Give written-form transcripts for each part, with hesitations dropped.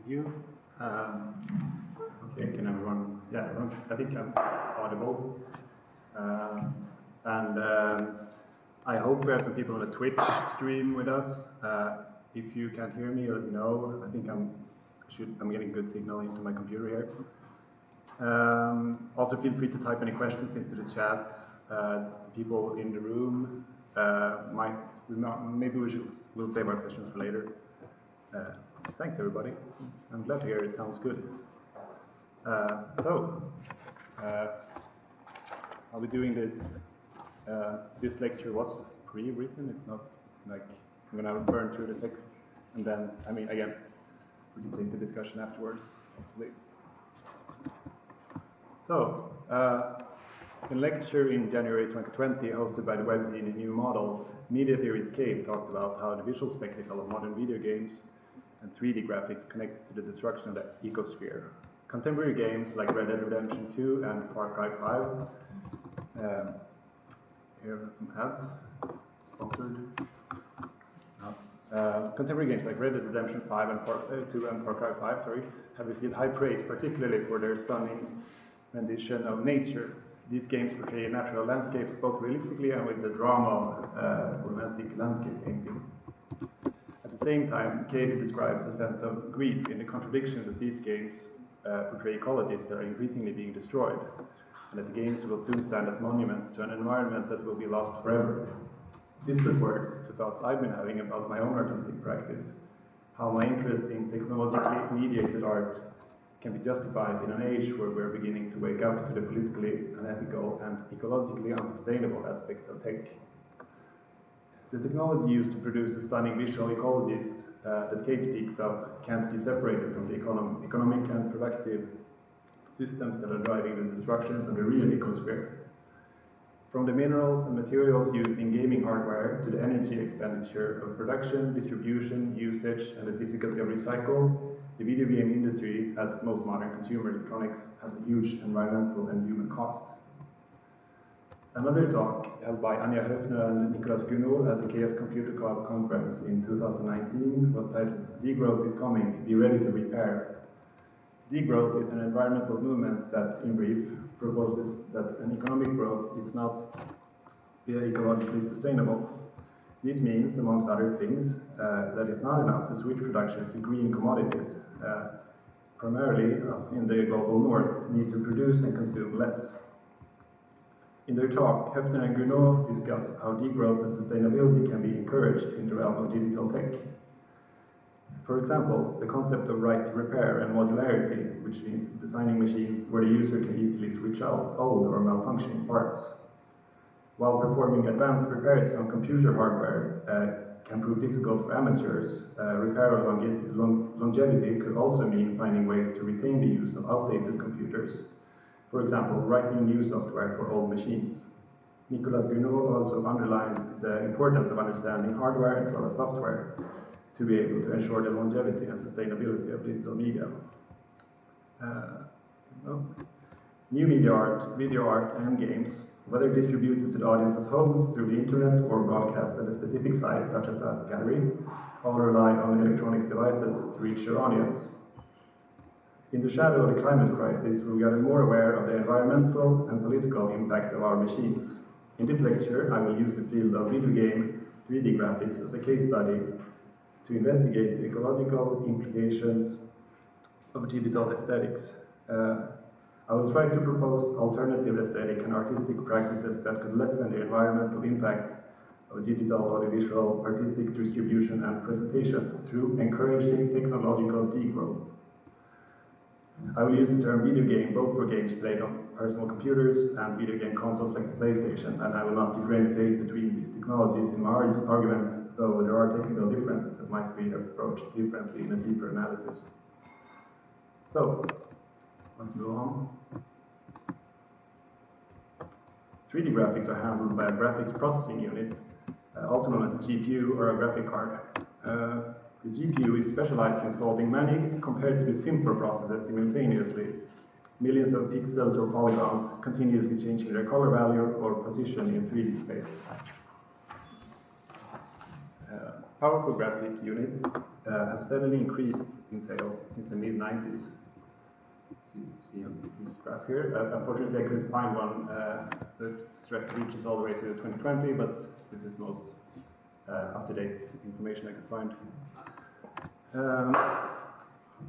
you. Okay, can everyone? Yeah, I think I'm audible. I hope we have some people on the Twitch stream with us. If you can't hear me, let me know. I think I'm getting good signal into my computer here. Also, feel free to type any questions into the chat. The people in the room maybe we'll save our questions for later. Thanks, everybody. I'm glad to hear it sounds good. I'll be doing this. This lecture was pre-written. It's not like I'm going to burn through the text, and then, again, we can take the discussion afterwards, hopefully. So, in a lecture in January 2020, hosted by the webzine New Models, Media Theorist Cave talked about how the visual spectacle of modern video games and 3D graphics connects to the destruction of the ecosphere. Contemporary games like Red Dead Redemption 2 and Far Cry 5. Here are some ads, sponsored. Contemporary games like Red Dead Redemption 2 and Far Cry 5, have received high praise, particularly for their stunning rendition of nature. These games portray natural landscapes both realistically and with the drama of romantic landscape painting. At the same time, Cave describes a sense of grief in the contradiction that these games portray ecologies that are increasingly being destroyed, and that the games will soon stand as monuments to an environment that will be lost forever. This put words to thoughts I've been having about my own artistic practice, how my interest in technologically mediated art can be justified in an age where we're beginning to wake up to the politically unethical and ecologically unsustainable aspects of tech. The technology used to produce the stunning visual ecologies that Kate speaks of can't be separated from the economic and productive systems that are driving the destructions of the real ecosphere. From the minerals and materials used in gaming hardware to the energy expenditure of production, distribution, usage, and the difficulty of recycle, the video game industry, as most modern consumer electronics, has a huge environmental and human cost. Another talk held by Anja Höfner and Nicolas Gounod at the Chaos Computer Club conference in 2019 was titled "Degrowth is Coming, Be Ready to Repair." Degrowth is an environmental movement that, in brief, proposes that an economic growth is not ecologically sustainable. This means, amongst other things, that it's not enough to switch production to green commodities. Primarily, us in the global north need to produce and consume less. In their talk, Höfner and Gounod discuss how degrowth and sustainability can be encouraged in the realm of digital tech. For example, the concept of right to repair and modularity, which means designing machines where the user can easily switch out old or malfunctioning parts. While performing advanced repairs on computer hardware can prove difficult for amateurs, repair of longevity could also mean finding ways to retain the use of outdated computers. For example, writing new software for old machines. Nicolas Gounod also underlined the importance of understanding hardware as well as software to be able to ensure the longevity and sustainability of digital media. New media art, video art, and games, whether distributed to the audience's homes through the internet or broadcast at a specific site, such as a gallery, all rely on electronic devices to reach their audience. In the shadow of the climate crisis, we've gotten more aware of the environmental and political impact of our machines. In this lecture, I will use the field of video game 3D graphics as a case study to investigate the ecological implications of digital aesthetics. I will try to propose alternative aesthetic and artistic practices that could lessen the environmental impact of digital audiovisual artistic distribution and presentation through encouraging technological degrowth. I will use the term video game both for games played on personal computers and video game consoles like the PlayStation, and I will not differentiate between these technologies in my argument, though there are technical differences that might be approached differently in a deeper analysis. So, let's move on. 3D graphics are handled by a graphics processing unit, also known as a GPU or a graphic card. The GPU is specialized in solving many comparatively simpler processes simultaneously, millions of pixels or polygons continuously changing their color value or position in 3D space. Powerful graphic units have steadily increased in sales since the mid-90s. See on this graph here. Unfortunately, I couldn't find one that reaches all the way to 2020, but this is the most up-to-date information I could find.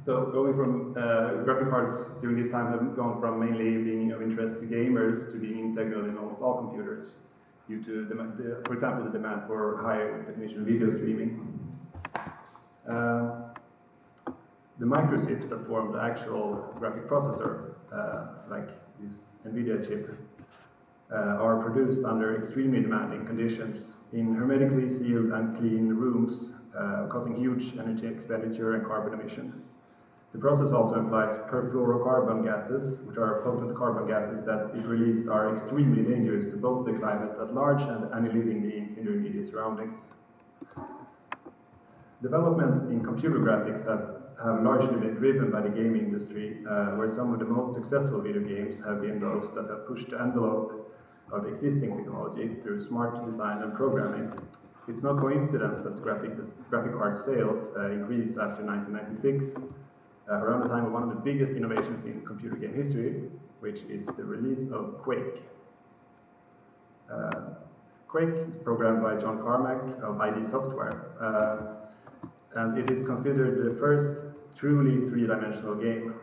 So going from graphic cards during this time have gone from mainly being of interest to gamers to being integral in almost all computers due to, for example, the demand for high definition video streaming. The microchips that form the actual graphic processor, like this NVIDIA chip, are produced under extremely demanding conditions in hermetically sealed and clean rooms, causing huge energy expenditure and carbon emission. The process also implies perfluorocarbon gases, which are potent carbon gases that, if released, are extremely dangerous to both the climate at large and any living beings in their immediate surroundings. Development in computer graphics have largely been driven by the gaming industry, where some of the most successful video games have been those that have pushed the envelope of the existing technology through smart design and programming. It's no coincidence that graphic card sales increased after 1996, around the time of one of the biggest innovations in computer game history, which is the release of Quake. Quake is programmed by John Carmack of ID Software, and it is considered the first truly three-dimensional game.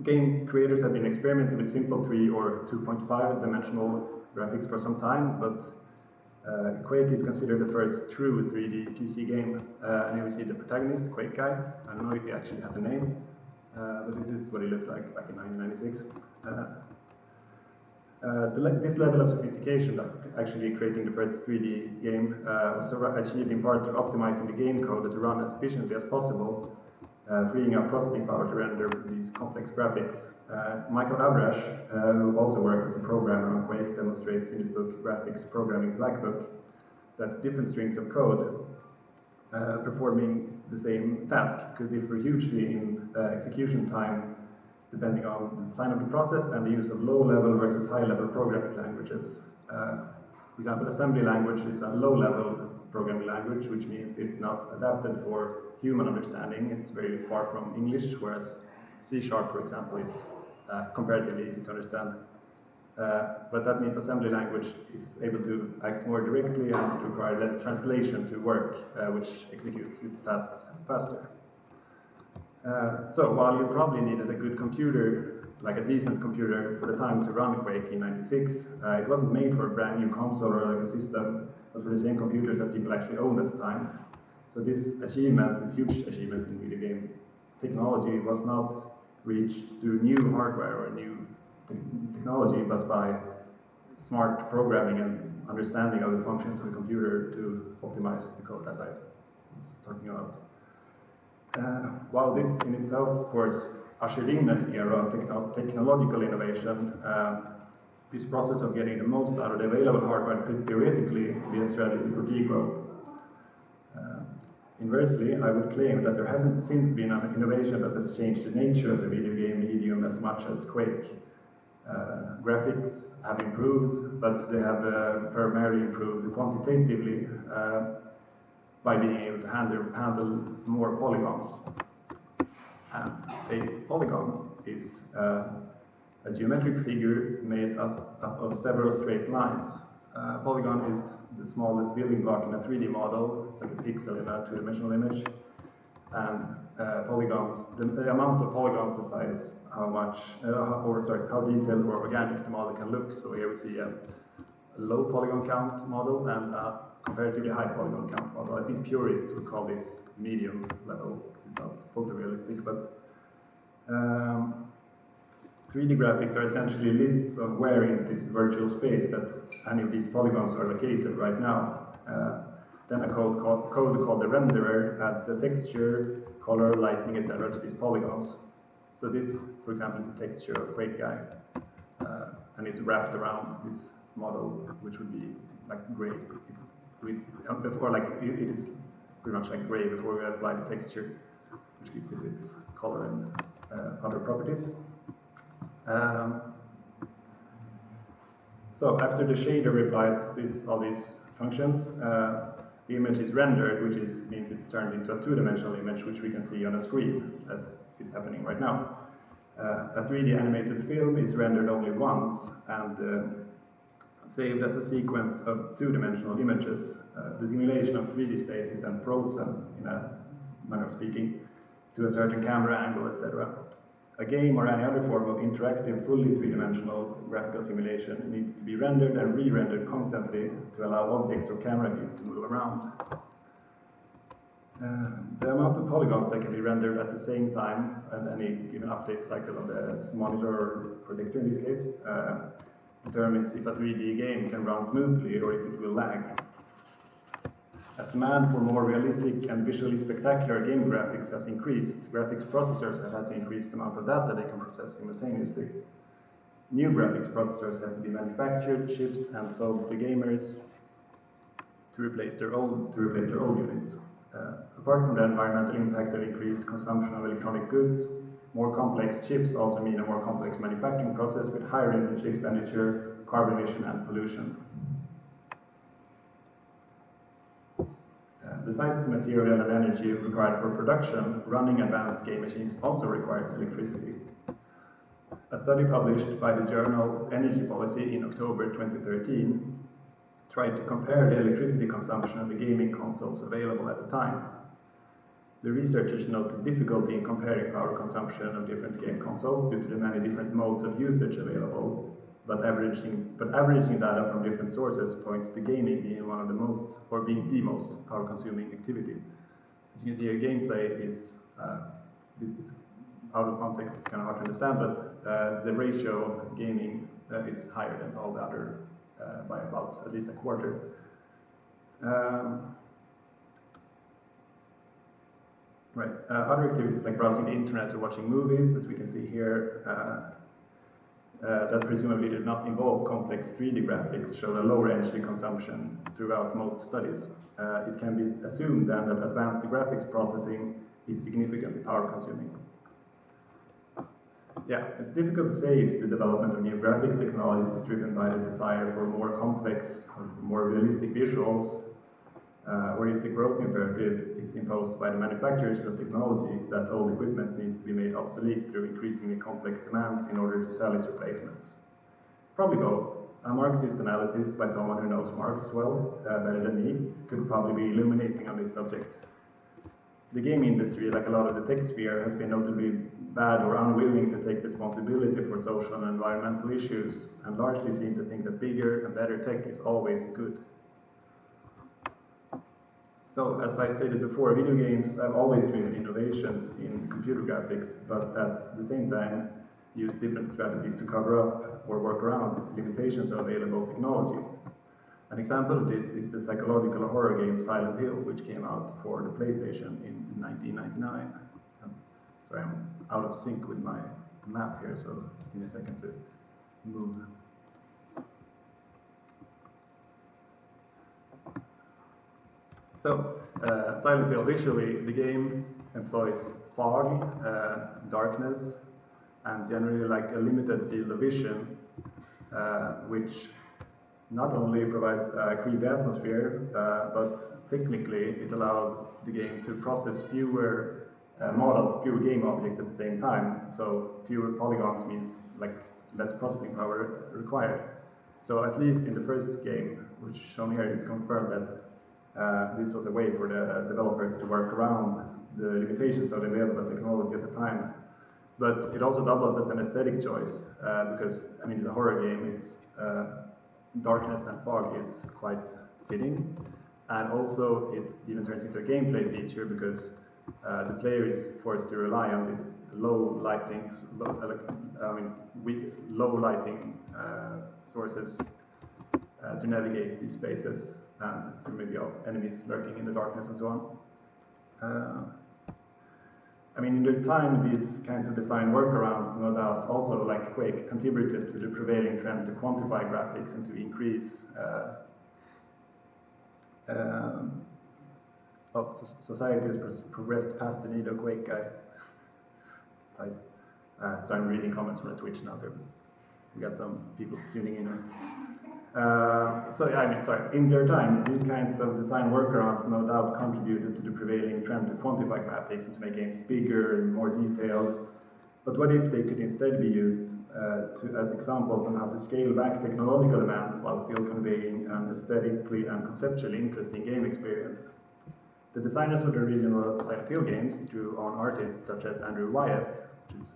Game creators have been experimenting with simple 3 or 2.5 dimensional graphics for some time, but Quake is considered the first true 3D PC game. And here we see the protagonist, the Quake guy. I don't know if he actually has a name, but this is what he looked like back in 1996. This level of sophistication, actually creating the first 3D game, was achieved in part through optimizing the game code to run as efficiently as possible, freeing up processing power to render these complex graphics. Michael Abrash, who also worked as a programmer on Quake, demonstrates in his book Graphics Programming Black Book that different strings of code performing the same task could differ hugely in execution time depending on the design of the process and the use of low-level versus high-level programming languages. For example, assembly language is a low-level programming language, which means it's not adapted for human understanding. It's very far from English, whereas C#, for example, is comparatively easy to understand. But that means assembly language is able to act more directly and require less translation to work, which executes its tasks faster. So while you probably needed a good computer, like a decent computer for the time to run Quake in '96, it wasn't made for a brand new console or like a system, but for the same computers that people actually owned at the time. So this achievement, this huge achievement in video game technology, was not reached through new hardware or new technology, but by smart programming and understanding of the functions of the computer to optimize the code, as I was talking about. While this in itself, of course, ushered in an era of technological innovation, this process of getting the most out of the available hardware could theoretically be a strategy for degrowth. Inversely, I would claim that there hasn't since been an innovation that has changed the nature of the video game medium as much as Quake. Graphics have improved, but they have primarily improved quantitatively by being able to handle more polygons. And a polygon is a geometric figure made up of several straight lines. A polygon is the smallest building block in a 3D model. It's like a pixel in a two-dimensional image. And polygons, the amount of polygons decides how detailed or organic the model can look. So here we see a low polygon count model and a comparatively high polygon count model. I think purists would call this medium level. It's not photorealistic, but 3D graphics are essentially lists of where in this virtual space that any of these polygons are located right now. Then a code called the renderer adds a texture, color, lighting, etc. to these polygons. So this, for example, is a texture of Quake guy, and it's wrapped around this model, which would be like gray. Before, like it is pretty much like gray before we apply the texture, which gives it its color and other properties. So after the shader replies all these functions, the image is rendered, which means it's turned into a two-dimensional image, which we can see on a screen, as is happening right now. A 3D animated film is rendered only once and saved as a sequence of two-dimensional images. The simulation of 3D space is then frozen, in a manner of speaking, to a certain camera angle, etc. A game or any other form of interactive, fully three-dimensional graphical simulation needs to be rendered and re-rendered constantly to allow objects or camera view to move around. The amount of polygons that can be rendered at the same time at any given update cycle of the monitor or projector in this case determines if a 3D game can run smoothly or if it will lag. As demand for more realistic and visually spectacular game graphics has increased, graphics processors have had to increase the amount of data they can process simultaneously. New graphics processors have to be manufactured, shipped, and sold to gamers to replace their old units. Apart from the environmental impact of increased consumption of electronic goods, more complex chips also mean a more complex manufacturing process with higher energy expenditure, carbon emission, and pollution. Besides the material and energy required for production, running advanced game machines also requires electricity. A study published by the journal Energy Policy in October 2013 tried to compare the electricity consumption of the gaming consoles available at the time. The researchers noted difficulty in comparing power consumption of different game consoles due to the many different modes of usage available, but averaging data from different sources points to gaming being one of the most, or being the most power-consuming activity. As you can see here, gameplay is, it's out of context, it's kind of hard to understand, but the ratio of gaming is higher than all the other by about at least a quarter. Right. Other activities like browsing the internet or watching movies, as we can see here, that presumably did not involve complex 3D graphics, showed a lower energy consumption throughout most studies. It can be assumed then that advanced graphics processing is significantly power consuming. Yeah, it's difficult to say if the development of new graphics technologies is driven by the desire for more complex, or more realistic visuals, or if the growth imperative is imposed by the manufacturers of technology that old equipment needs to be made obsolete through increasingly complex demands in order to sell its replacements. Probably both. A Marxist analysis by someone who knows Marx well, better than me, could probably be illuminating on this subject. The game industry, like a lot of the tech sphere, has been notably bad or unwilling to take responsibility for social and environmental issues, and largely seem to think that bigger and better tech is always good. So, as I stated before, video games have always driven innovations in computer graphics, but at the same time use different strategies to cover up or work around limitations of available technology. An example of this is the psychological horror game Silent Hill, which came out for the PlayStation in 1999. Sorry, I'm out of sync with my map here, so just give me a second to move. So, Silent Hill, visually, the game employs fog, darkness, and generally like a limited field of vision, which not only provides a creepy atmosphere, but technically it allowed the game to process fewer models, fewer game objects at the same time. So fewer polygons means like less processing power required. So at least in the first game, which is shown here, it's confirmed that this was a way for the developers to work around the limitations of the available technology at the time. But it also doubles as an aesthetic choice, because, I mean, it's a horror game, it's darkness and fog is quite fitting. And also, it even turns into a gameplay feature because the player is forced to rely on this low lighting sources to navigate these spaces, and there may be enemies lurking in the darkness and so on. I mean, in their time, these kinds of design workarounds, no doubt, also like Quake, contributed to the prevailing trend to quantify graphics and to increase society has progressed past the need of Quake. So I'm reading comments from the Twitch now. We got some people tuning in. In their time, these kinds of design workarounds no doubt contributed to the prevailing trend to quantify graphics and to make games bigger and more detailed. But what if they could instead be used as examples on how to scale back technological demands while still conveying an aesthetically and conceptually interesting game experience? The designers of the original Silent Hill games drew on artists such as Andrew Wyatt, which is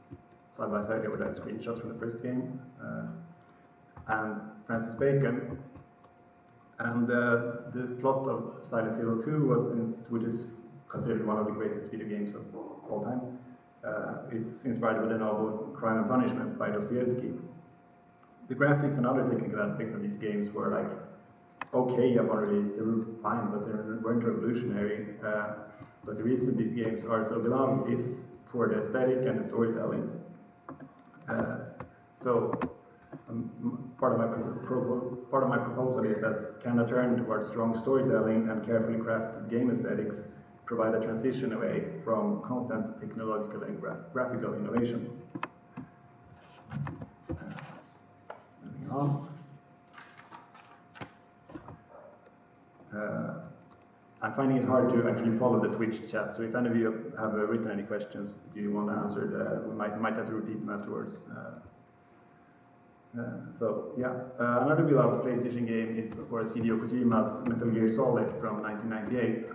side by side here with that screenshot from the first game, and Francis Bacon. And the plot of Silent Hill 2 which is considered one of the greatest video games of all time, is inspired by the novel Crime and Punishment by Dostoevsky. The graphics and other technical aspects of these games were like okay upon release, they were fine, but they weren't revolutionary. But the reason these games are so beloved is for the aesthetic and the storytelling. Part of my proposal is that can a turn towards strong storytelling and carefully crafted game aesthetics provide a transition away from constant technological and graphical innovation. Moving on. I'm finding it hard to actually follow the Twitch chat, so if any of you have written any questions that you want answered, we might have to repeat them afterwards. Another beloved PlayStation game is, of course, Hideo Kojima's Metal Gear Solid from 1998.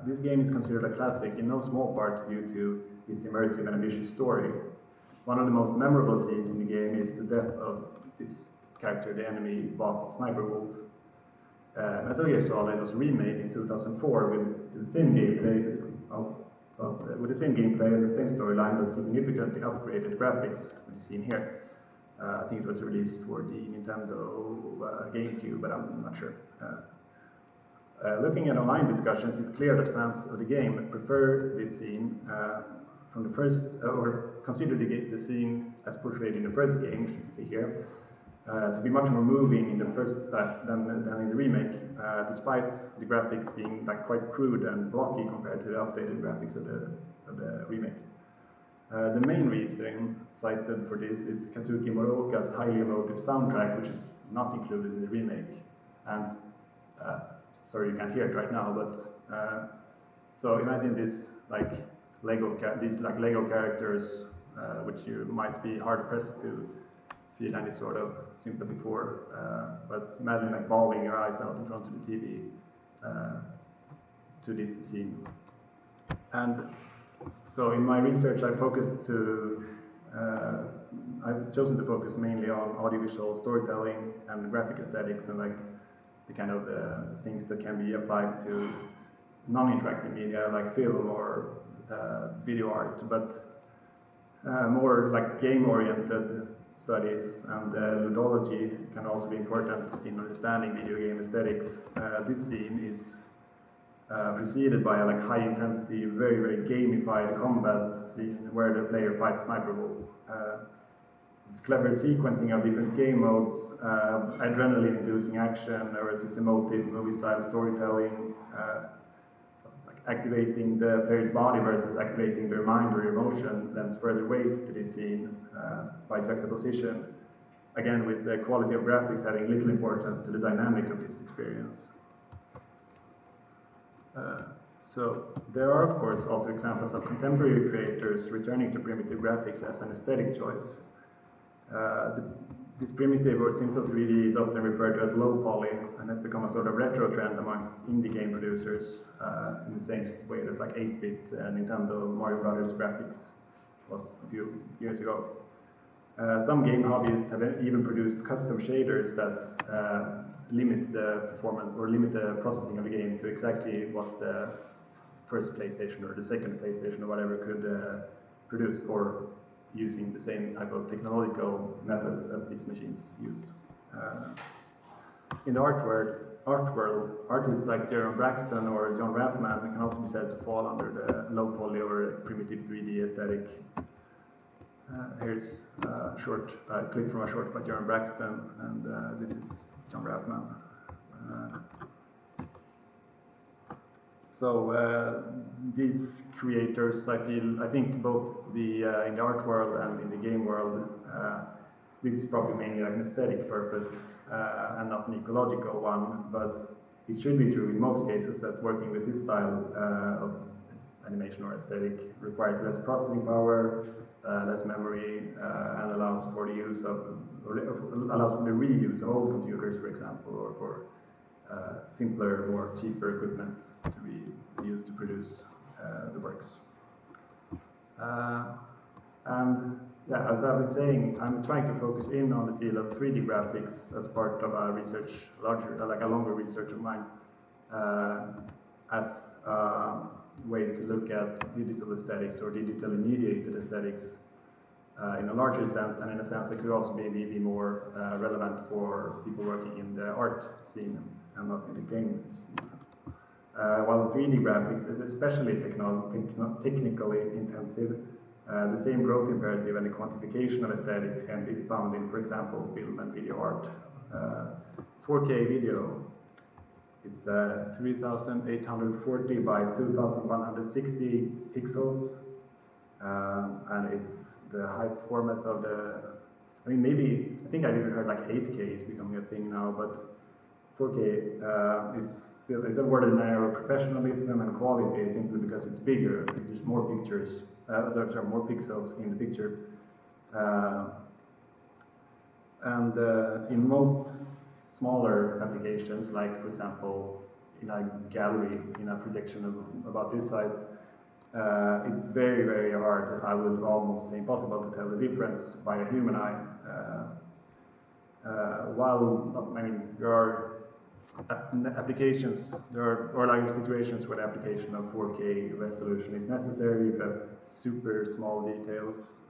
This game is considered a classic in no small part due to its immersive and ambitious story. One of the most memorable scenes in the game is the death of this character, the enemy boss Sniper Wolf. Metal Gear Solid was remade in 2004 with the same gameplay and the same storyline, but significantly upgraded graphics, which is seen here. I think it was released for the Nintendo GameCube, but I'm not sure. Looking at online discussions, it's clear that fans of the game prefer this scene from the first, or consider the scene as portrayed in the first game, which you can see here, to be much more moving in the first than in the remake, despite the graphics being like quite crude and blocky compared to the updated graphics of the remake. The main reason cited for this is Kazuki Muraoka's highly emotive soundtrack, which is not included in the remake. And sorry, you can't hear it right now, but so imagine this like Lego characters, which you might be hard pressed to feel any sort of sympathy for. But imagine like bawling your eyes out in front of the TV to this scene. And so in my research, I've chosen to focus mainly on audiovisual storytelling and graphic aesthetics and like the kind of things that can be applied to non-interactive media like film or video art, but more like game-oriented studies and ludology can also be important in understanding video game aesthetics. This scene is preceded by a like high-intensity, very, very gamified combat scene where the player fights Sniper Wolf. It's clever sequencing of different game modes, adrenaline-inducing action versus emotive movie-style storytelling, it's like activating the player's body versus activating their mind or emotion lends further weight to this scene by juxtaposition, again with the quality of graphics having little importance to the dynamic of this experience. So there are, of course, also examples of contemporary creators returning to primitive graphics as an aesthetic choice. This primitive or simple 3D is often referred to as low poly and has become a sort of retro trend amongst indie game producers in the same way as like 8-bit Nintendo Mario Brothers graphics was a few years ago. Some game hobbyists have even produced custom shaders that limit the performance or limit the processing of the game to exactly what the first PlayStation or the second PlayStation or whatever could produce, or using the same type of technological methods as these machines used. In the art world, artists like Jerome Braxton or John Rathman can also be said to fall under the low poly or primitive 3D aesthetic. Here's a short clip from a short by Jerome Braxton, and this is John Rathman. These creators, I think both in the art world and in the game world, this is probably mainly like an aesthetic purpose. and not an ecological one, but it should be true in most cases that working with this style of animation or aesthetic requires less processing power, less memory, and allows for the use of, or allows for the reuse of old computers, for example, or for simpler or cheaper equipment to be used to produce the works. And yeah, as I've been saying, I'm trying to focus in on the field of 3D graphics as part of a research, like a longer research of mine, as a way to look at digital aesthetics or digitally mediated aesthetics in a larger sense, and in a sense that could also maybe be more relevant for people working in the art scene and not in the game scene. While 3D graphics is especially technically intensive, the same growth imperative and the quantification of aesthetics can be found in, for example, film and video art. 4K video, it's 3840 by 2160 pixels, and it's the high format of the, I mean, I think I've even heard like 8K is becoming a thing now, but 4K is still a word in there of professionalism and quality simply because it's bigger. There's more pictures, more pixels in the picture. And in most smaller applications, like for example, in a gallery, in a projection of about this size, it's very, very hard. I would almost say impossible to tell the difference by a human eye. While, I mean, there are applications, or like situations where the application of 4K resolution is necessary, you have super small details,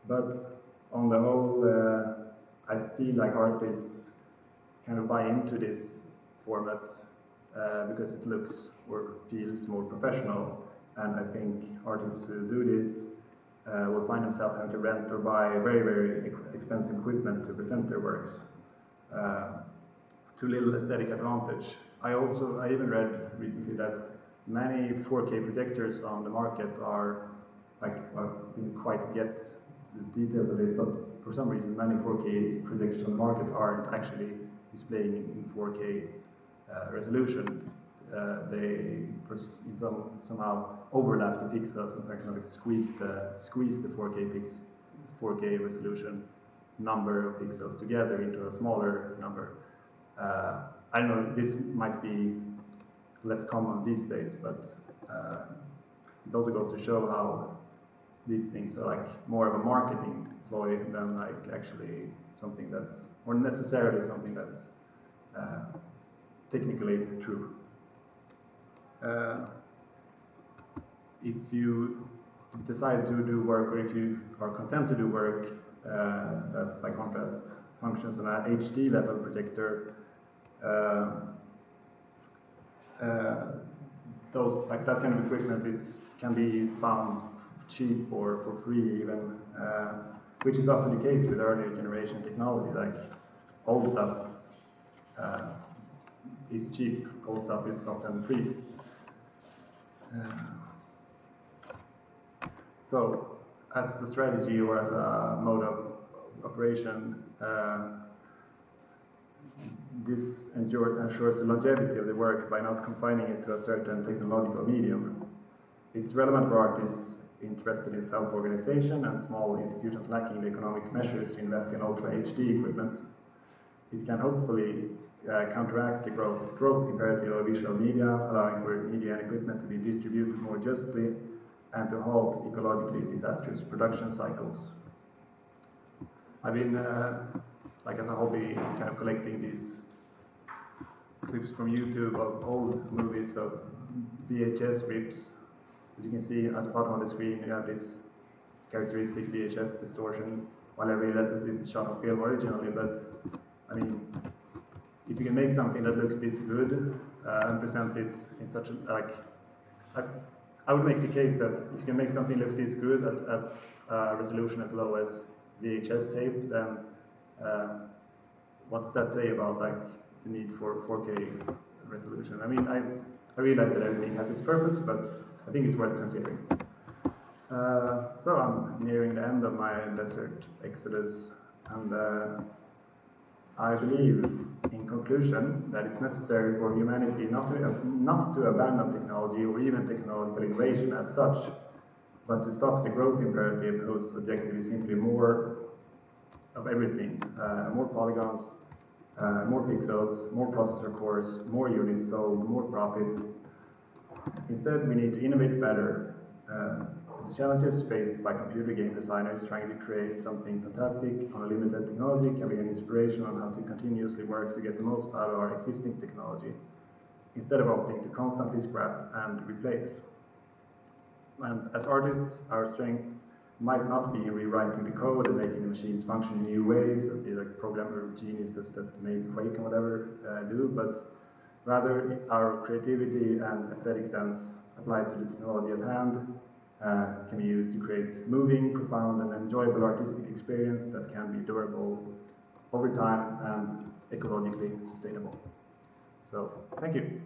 but on the whole, I feel like artists kind of buy into this format because it looks or feels more professional, and I think artists who do this will find themselves having to rent or buy very, very expensive equipment to present their works. To little aesthetic advantage. I even read recently that many 4K projectors on the market are, like, I didn't quite get the details of this, but for some reason many 4K projectors on the market aren't actually displaying in 4K resolution. They somehow overlap the pixels and kind of squeeze the 4K resolution number of pixels together into a smaller number. I don't know, this might be less common these days, but it also goes to show how these things are like more of a marketing ploy than like actually something that's, or necessarily something that's technically true. If you decide to do work, or if you are content to do work that by contrast functions on an HD level projector, like that kind of equipment can be found cheap or for free even, which is often the case with earlier generation technology. Like old stuff is cheap, old stuff is often free. So, as a strategy or as a mode of operation, this ensures the longevity of the work by not confining it to a certain technological medium. It's relevant for artists interested in self-organization and small institutions lacking the economic measures to invest in Ultra HD equipment. It can hopefully counteract the growth imperative of visual media, allowing for media and equipment to be distributed more justly and to halt ecologically disastrous production cycles. I've been, like as a hobby, kind of collecting these clips from YouTube of old movies of VHS rips. As you can see at the bottom of the screen, you have this characteristic VHS distortion, while I realize it's shot on film originally, but I mean, if you can make something that looks this good and present it in such a, like, I would make the case that if you can make something look this good at resolution as low as VHS tape, then what does that say about like the need for 4K resolution? I mean, I realize that everything has its purpose, but I think it's worth considering. So I'm nearing the end of my desert exodus, and I believe, in conclusion, that it's necessary for humanity not to abandon technology or even technological innovation as such, but to stop the growth imperative whose objective is simply more of everything, more polygons, more pixels, more processor cores, more units sold, more profit. Instead, we need to innovate better. The challenges faced by computer game designers trying to create something fantastic on a limited technology can be an inspiration on how to continuously work to get the most out of our existing technology, instead of opting to constantly scrap and replace. And as artists, our strength might not be in rewriting the code and making the machines function in new ways, as the programmer geniuses that made Quake and whatever do, but rather our creativity and aesthetic sense applied to the technology at hand can be used to create moving, profound, and enjoyable artistic experience that can be durable over time and ecologically sustainable. So, thank you.